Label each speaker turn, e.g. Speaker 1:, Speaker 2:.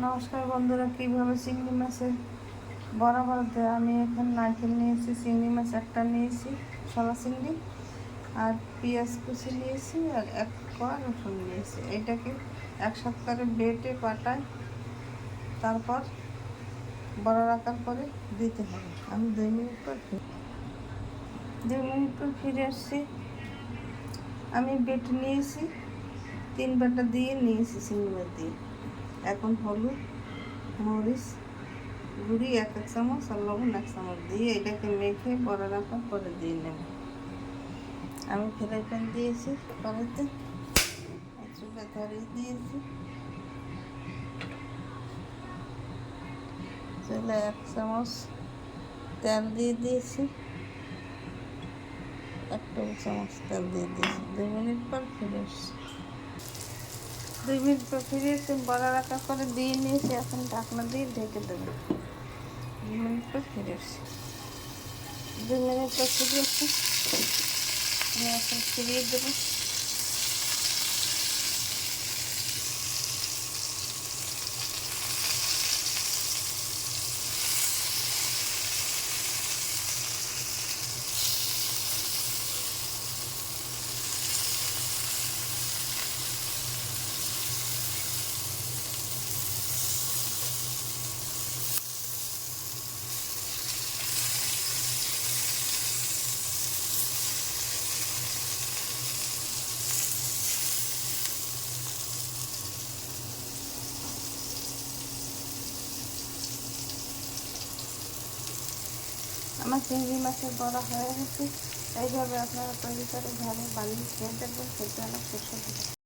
Speaker 1: নমস্কার বন্ধুরা, কীভাবে চিংড়ি মাছের বড়া বানাতে। আমি এখানে নারকেল নিয়েছি, চিংড়ি মাছ একটা নিয়েছি, শলা চিংড়ি, আর পেঁয়াজ কুচি নিয়েছি, আর এক কোয়া রসুন নিয়েছি। এটাকে একসাথে করে বেটে পাটায় তারপর বড়া রাখার পরে দিতে হবে। আমি 2 মিনিট পর ফিরে আসছি। আমি বেটে নিয়েছি, 3 বাটা দিয়ে নিয়েছি চিংড়ি মাছ দিয়ে। এখন হলুদ, মরিচ গুঁড়ি 1 চামচ আর লবণ 1 চামচ দিয়ে এটাকে মেখে বড়া রাখার পরে দিয়ে নেব। আমি ফ্রাই প্যান দিয়েছি, কড়াইতে চুলা ধরিয়ে দিয়েছি। চুলায় 1 চামচ তেল দিয়ে দিয়েছি, 1 টেবিল চামচ তেল দিয়ে দিয়েছি। 2 মিনিট পর ফিরে এসছি। 2 মিনিট পর ফিরে এসে বড়া রাখার পরে দিয়ে নিয়েছি। এখন ঢাকনা দিয়ে ঢেকে দেবো। 2 মিনিট পর ফিরে এসছি। 2 মিনিট পর ফিরে এসছি। আমি এখন ফিরিয়ে দেবো। আমার চিংড়ি মাছের বড়া হয়ে গেছে। এইভাবে আপনারা তৈরি করে ঘরে বানিয়ে খেয়ে দেখবেন, খেতে অনেক সুস্বাদু।